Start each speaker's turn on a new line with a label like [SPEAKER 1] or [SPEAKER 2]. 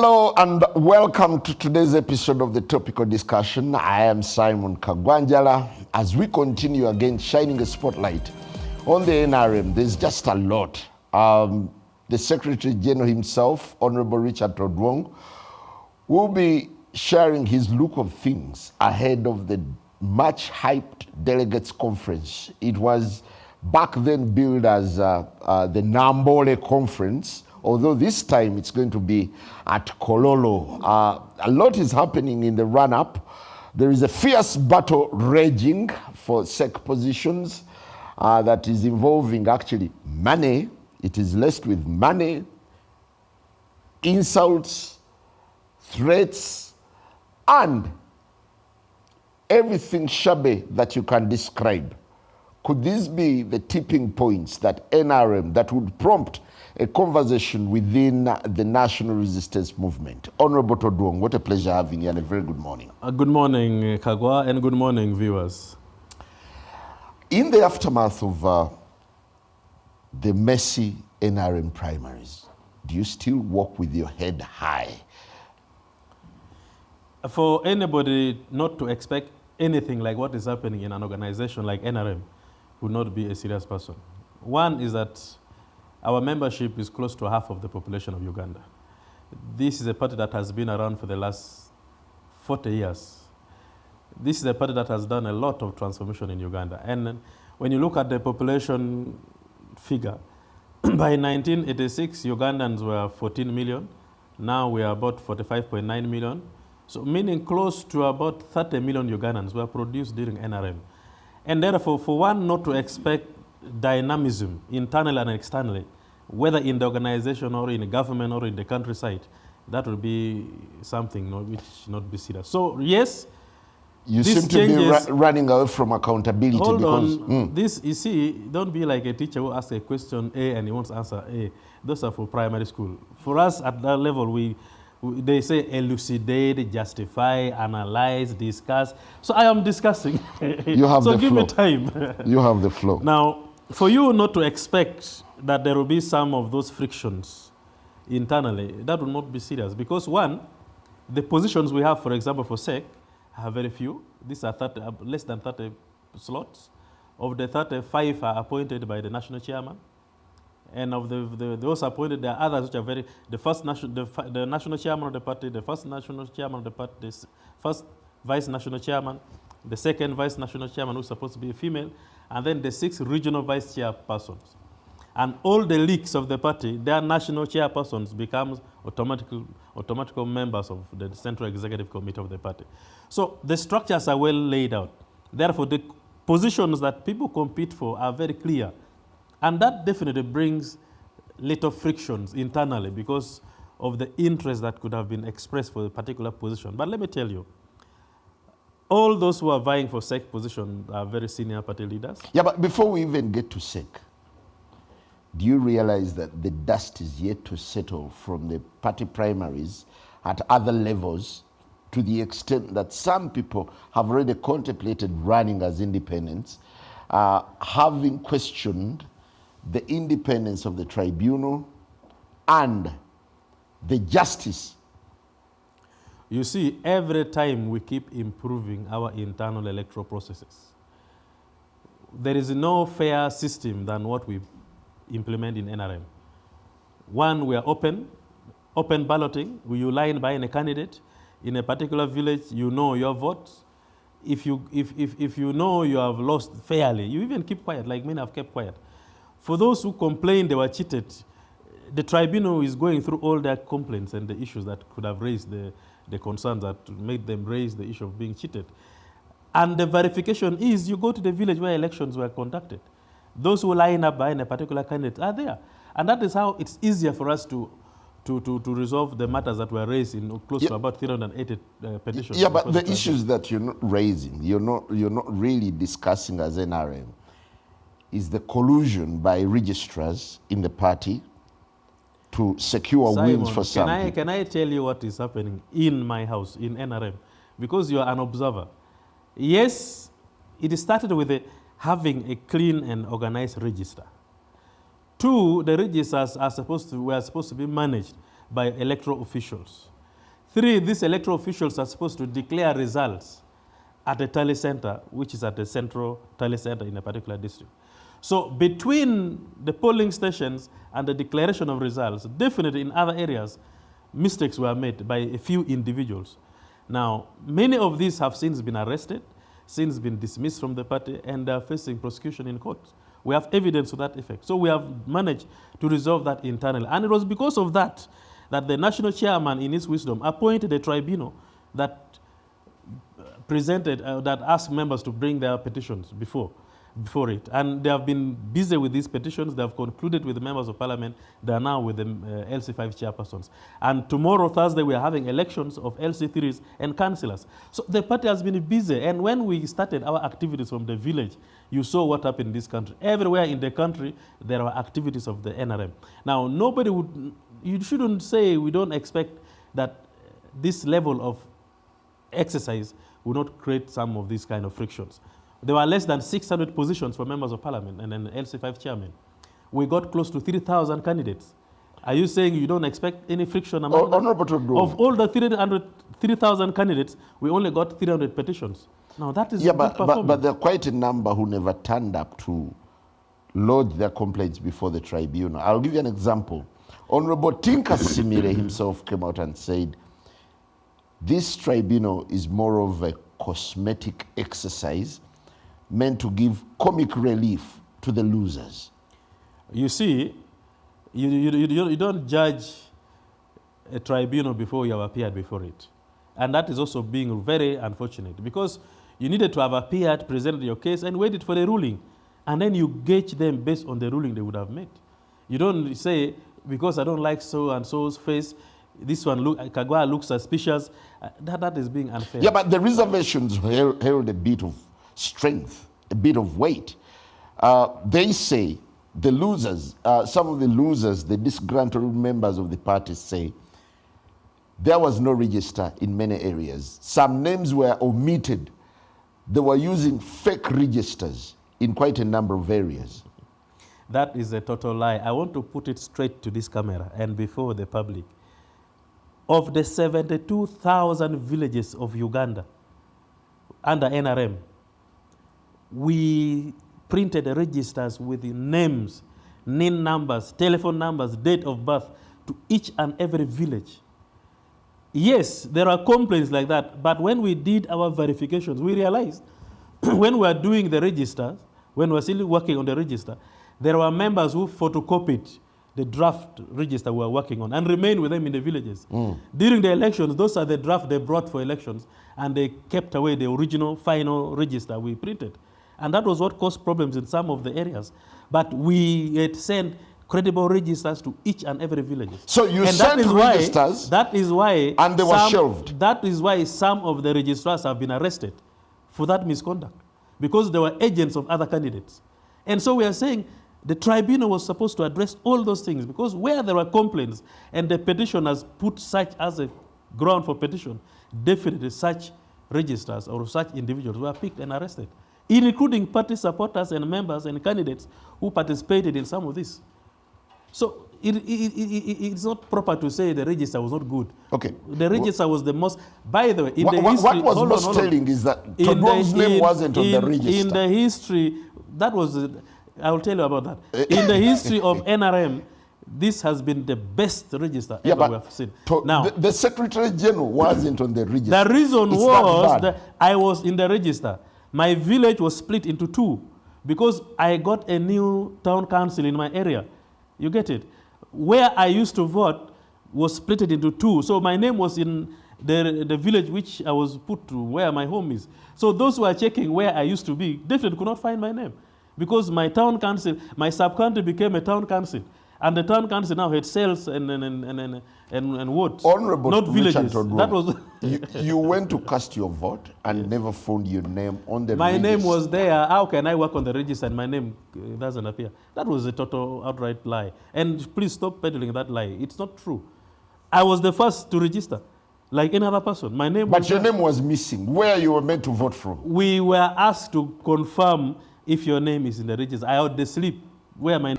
[SPEAKER 1] Hello and welcome to today's episode of the Topical Discussion. I am Simon Kagwanjala. As we continue again shining a spotlight on the NRM, there's just a lot. The Secretary General himself, Honorable Richard Odwong, will be sharing his look of things ahead of the much hyped delegates conference. It was back then billed as the Nambole conference, although this time it's going to be at Kololo. A lot is happening in the run-up. There is a fierce battle raging for SEC positions that is involving actually money. It is laced with money, insults, threats, and everything shabby that you can describe. Could these be the tipping points that NRM that would prompt a conversation within the national resistance movement? Honorable Odwong, what a pleasure having you and a very good morning.
[SPEAKER 2] Good morning, Kagwa, and good morning, viewers.
[SPEAKER 1] In the aftermath of the messy NRM primaries, do you still walk with your head high?
[SPEAKER 2] For anybody not to expect anything like what is happening in an organization like NRM would not be a serious person. One is that our membership is close to half of the population of Uganda. This is a party that has been around for the last 40 years. This is a party that has done a lot of transformation in Uganda. And when you look at the population figure, by 1986, Ugandans were 14 million. Now we are about 45.9 million. So meaning close to about 30 million Ugandans were produced during NRM. And therefore, for one not to expect dynamism internally and externally, whether in the organization or in the government or in the countryside, that would be something which not be serious. So yes,
[SPEAKER 1] you seem to be running away from accountability.
[SPEAKER 2] Hold on. This, you see, don't be like a teacher who asks a question A and he wants to answer A. Those are for primary school. For us at that level, they say elucidate, justify, analyze, discuss. So I am discussing.
[SPEAKER 1] You have
[SPEAKER 2] so
[SPEAKER 1] the
[SPEAKER 2] give
[SPEAKER 1] flow.
[SPEAKER 2] me time.
[SPEAKER 1] You have the flow.
[SPEAKER 2] Now, for you not to expect that there will be some of those frictions internally, that will not be serious. Because one, the positions we have, for example, for SEC, are very few. These are less than 30 slots. Of the 35 are appointed by the national chairman. And of those appointed, there are others which are the national chairman of the party, the first national chairman of the party, the first vice national chairman, the second vice national chairman who's supposed to be a female, and then the 6 regional vice chairpersons. And all the leaks of the party, their national chairpersons become automatic members of the Central Executive Committee of the party. So the structures are well laid out. Therefore, the positions that people compete for are very clear. And that definitely brings little frictions internally because of the interest that could have been expressed for a particular position. But let me tell you, all those who are vying for SEC position are very senior party leaders.
[SPEAKER 1] Yeah, but before we even get to SEC, do you realize that the dust is yet to settle from the party primaries at other levels to the extent that some people have already contemplated running as independents, having questioned the independence of the tribunal and the justice?
[SPEAKER 2] You see, every time we keep improving our internal electoral processes, there is no fair system than what we implement in NRM. One, we are open balloting. You line by a candidate in a particular village, you know your vote. If you know you have lost fairly, you even keep quiet, like many have kept quiet. For those who complain they were cheated, the tribunal is going through all their complaints and the issues that could have raised the concerns that made them raise the issue of being cheated. And the verification is you go to the village where elections were conducted. Those who line up behind a particular candidate are there. And that is how it's easier for us to resolve the matters that were raised in close to about 380 petitions.
[SPEAKER 1] Yeah, but the issues that you're not raising, you're not really discussing as NRM, is the collusion by registrars in the party to secure wins for some people.
[SPEAKER 2] Can I tell you what is happening in my house, in NRM? Because you are an observer. Yes, it started with having a clean and organized register. Two, the registers were supposed to be managed by electoral officials. 3, these electoral officials are supposed to declare results at a tally center, which is at a central tally center in a particular district. So between the polling stations and the declaration of results, definitely in other areas, mistakes were made by a few individuals. Now, many of these have since been arrested, since been dismissed from the party, and are facing prosecution in court. We have evidence to that effect. So we have managed to resolve that internally. And it was because of that that the national chairman, in his wisdom, appointed a tribunal that that asked members to bring their petitions before it. And they have been busy with these petitions. They have concluded with the members of parliament. They are now with the LC5 chairpersons. And tomorrow, Thursday, we are having elections of LC3s and councillors. So the party has been busy. And when we started our activities from the village, you saw what happened in this country. Everywhere in the country, there are activities of the NRM. Now, you shouldn't say we don't expect that this level of exercise will not create some of these kind of frictions. There were less than 600 positions for members of parliament and an LC5 chairman. We got close to 3,000 candidates. Are you saying you don't expect any friction among them? Of all the 3,000 candidates, we only got 300 petitions. Now that is
[SPEAKER 1] but there are quite a number who never turned up to lodge their complaints before the tribunal. I'll give you an example. Honorable Tinka Simire himself came out and said, this tribunal is more of a cosmetic exercise meant to give comic relief to the losers.
[SPEAKER 2] You see, you don't judge a tribunal before you have appeared before it. And that is also being very unfortunate, because you needed to have appeared, presented your case, and waited for the ruling. And then you gauge them based on the ruling they would have made. You don't say, because I don't like so-and-so's face, this one, Kagwa looks suspicious. That is being unfair.
[SPEAKER 1] Yeah, but the reservations held a bit of strength, a bit of weight. They say the losers, some of the losers, the disgruntled members of the party say, there was no register in many areas. Some names were omitted. They were using fake registers in quite a number of areas.
[SPEAKER 2] That is a total lie. I want to put it straight to this camera and before the public. Of the 72,000 villages of Uganda under NRM, we printed the registers with the names, NIN numbers, telephone numbers, date of birth to each and every village. Yes, there are complaints like that, but when we did our verifications, we realized when we were doing the registers, when we were still working on the register, there were members who photocopied the draft register we were working on and remained with them in the villages. During the elections, those are the draft they brought for elections, and they kept away the original final register we printed. And that was what caused problems in some of the areas. But we had sent credible registers to each and every village.
[SPEAKER 1] So you sent registers,
[SPEAKER 2] that is why,
[SPEAKER 1] and they were shelved.
[SPEAKER 2] That is why some of the registrars have been arrested for that misconduct, because they were agents of other candidates. And so we are saying the tribunal was supposed to address all those things, because where there were complaints and the petitioners put such as a ground for petition, definitely such registers or such individuals were picked and arrested, including party supporters and members and candidates who participated in some of this. So it's not proper to say the register was not good.
[SPEAKER 1] Okay.
[SPEAKER 2] The register was the most, by the way, in the
[SPEAKER 1] what
[SPEAKER 2] history...
[SPEAKER 1] was most telling is that Todrom's name wasn't on the register.
[SPEAKER 2] In the history, that was, I will tell you about that. In the history of NRM, this has been the best register ever we have seen. Now,
[SPEAKER 1] the Secretary General wasn't on the register.
[SPEAKER 2] The reason was that I was in the register. My village was split into two because I got a new town council in my area. You get it? Where I used to vote was split into two. So my name was in the village which I was put to, where my home is. So those who are checking where I used to be definitely could not find my name, because my town council, my sub-county became a town council. And the town council now had cells and wards,
[SPEAKER 1] Honorable
[SPEAKER 2] not villages.
[SPEAKER 1] That was you went to cast your vote and never found your name on the register.
[SPEAKER 2] My name was there. How can I work on the register and my name doesn't appear? That was a total outright lie. And please stop peddling that lie. It's not true. I was the first to register, like any other person. My name
[SPEAKER 1] But your name was missing. Where you were meant to vote from?
[SPEAKER 2] We were asked to confirm if your name is in the register. I had to sleep where my